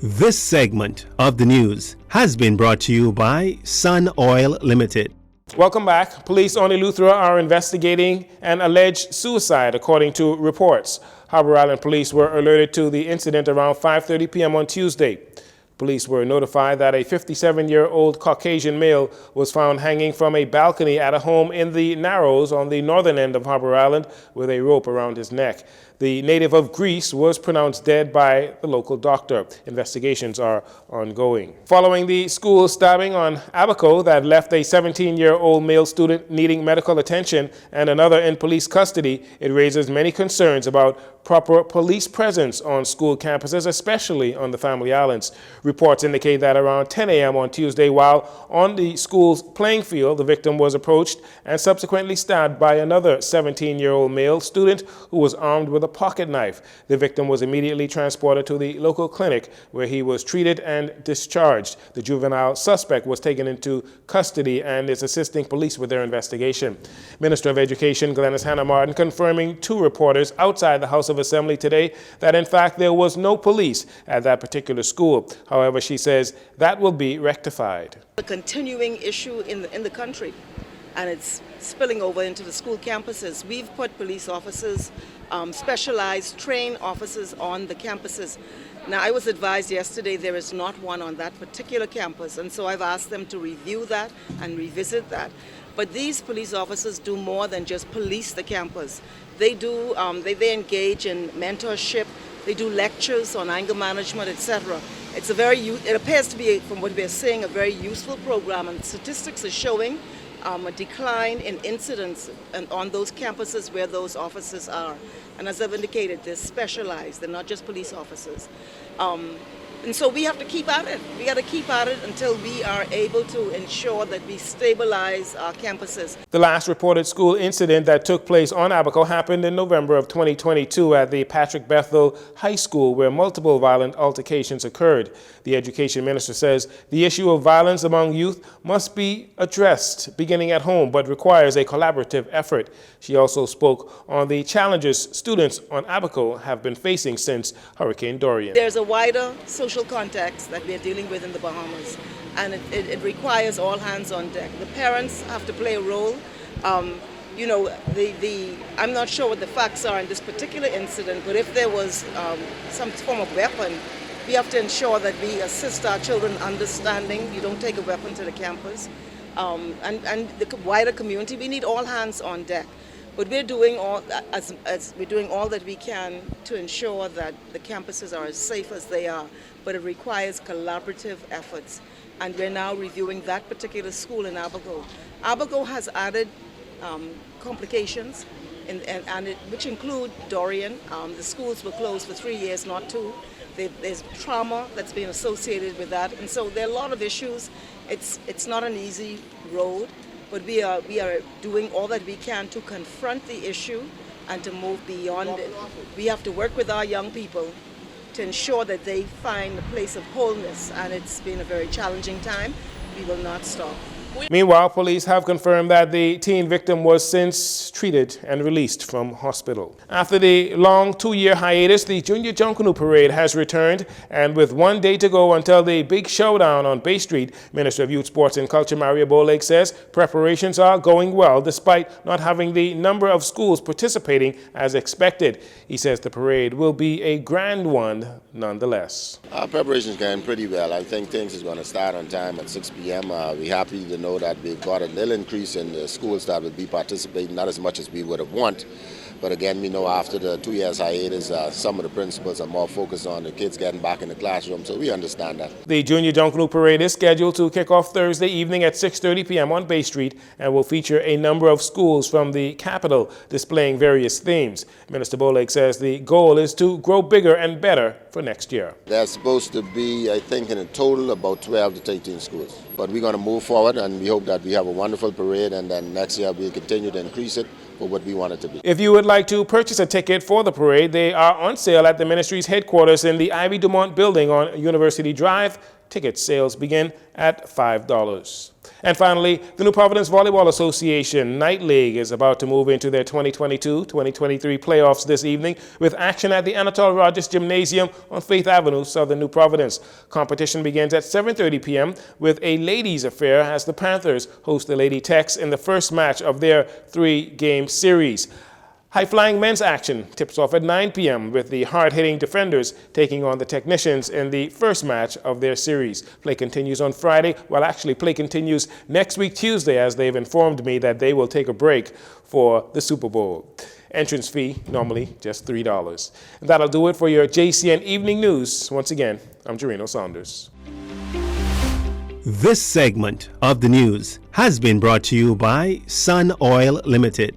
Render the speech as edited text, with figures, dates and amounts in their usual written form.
This segment of the news has been brought to you by Sun Oil Limited. Welcome back. Police on Eleuthera are investigating an alleged suicide, according to reports. Harbor Island police were alerted to the incident around 5:30 p.m. on Tuesday. Police were notified that a 57-year-old Caucasian male was found hanging from a balcony at a home in the Narrows on the northern end of Harbor Island with a rope around his neck. The native of Greece was pronounced dead by the local doctor. Investigations are ongoing. Following the school stabbing on Abaco that left a 17-year-old male student needing medical attention and another in police custody, it raises many concerns about proper police presence on school campuses, especially on the Family Islands. Reports indicate that around 10 a.m. on Tuesday, while on the school's playing field, the victim was approached and subsequently stabbed by another 17-year-old male student who was armed with a pocket knife. The victim was immediately transported to the local clinic where he was treated and discharged. The juvenile suspect was taken into custody and is assisting police with their investigation. Minister of Education Glenys Hannah Martin confirming to reporters outside the House of Assembly today that in fact there was no police at that particular school. However, she says that will be rectified. A continuing issue in the country, and it's spilling over into the school campuses. We've put police officers, specialized trained officers on the campuses. Now, I was advised yesterday there is not one on that particular campus, and so I've asked them to review that and revisit that. But these police officers do more than just police the campus. They do, they engage in mentorship, they do lectures on anger management, etc. It's it appears to be, from what we're seeing, a very useful program, and statistics are showing a decline in incidents on those campuses where those officers are. And as I've indicated, they're specialized, they're not just police officers. And so we have to keep at it. We got to keep at it until we are able to ensure that we stabilize our campuses. The last reported school incident that took place on Abaco happened in November of 2022 at the Patrick Bethel High School, where multiple violent altercations occurred. The education minister says the issue of violence among youth must be addressed beginning at home, but requires a collaborative effort. She also spoke on the challenges students on Abaco have been facing since Hurricane Dorian. There's a wider social context that we're dealing with in the Bahamas, and it requires all hands on deck. The parents have to play a role. You know, I'm not sure what the facts are in this particular incident, but if there was some form of weapon, we have to ensure that we assist our children understanding you don't take a weapon to the campus. And the wider community, we need all hands on deck. But we're doing all we're doing all that we can to ensure that the campuses are as safe as they are, but it requires collaborative efforts. And we're now reviewing that particular school in Abaco. Abaco has added complications, which include Dorian. The schools were closed for 3 years, not 2. There's trauma that's been associated with that, and so there are a lot of issues. It's not an easy road, but we are doing all that we can to confront the issue and to move beyond it. We have to work with our young people to ensure that they find a place of wholeness, and it's been a very challenging time. We will not stop. Meanwhile, police have confirmed that the teen victim was since treated and released from hospital. After the long 2-year hiatus, the Junior Junkanoo Parade has returned, and with 1 day to go until the big showdown on Bay Street, Minister of Youth, Sports and Culture Maria Bolake says preparations are going well despite not having the number of schools participating as expected. He says the parade will be a grand one nonetheless. Our preparations going pretty well. I think things is going to start on time at 6 p.m. We're happy to know that we've got a little increase in the schools that will be participating, not as much as we would have wanted. But again, we know after the 2 years hiatus, some of the principals are more focused on the kids getting back in the classroom, so we understand that. The Junior Junkanoo Parade is scheduled to kick off Thursday evening at 6:30 p.m. on Bay Street and will feature a number of schools from the capital displaying various themes. Minister Bolake says the goal is to grow bigger and better for next year. There's supposed to be, I think, in a total about 12 to 13 schools. But we're going to move forward, and we hope that we have a wonderful parade, and then next year we'll continue to increase it for what we want it to be. If you would like to purchase a ticket for the parade, they are on sale at the ministry's headquarters in the Ivy Dumont building on University Drive Ticket sales begin at $5. And finally, the New Providence Volleyball Association Night League is about to move into their 2022-2023 playoffs this evening with action at the Anatole Rogers Gymnasium on Faith Avenue, Southern New Providence. Competition begins at 7:30 p.m. with a ladies' affair as the Panthers host the Lady Techs in the first match of their 3-game series. High-flying men's action tips off at 9 p.m. with the hard-hitting Defenders taking on the Technicians in the first match of their series. Play continues on Friday. Well, actually, play continues next week, Tuesday, as they've informed me that they will take a break for the Super Bowl. Entrance fee, normally just $3. And that'll do it for your JCN Evening News. Once again, I'm Jarino Saunders. This segment of the news has been brought to you by Sun Oil Limited.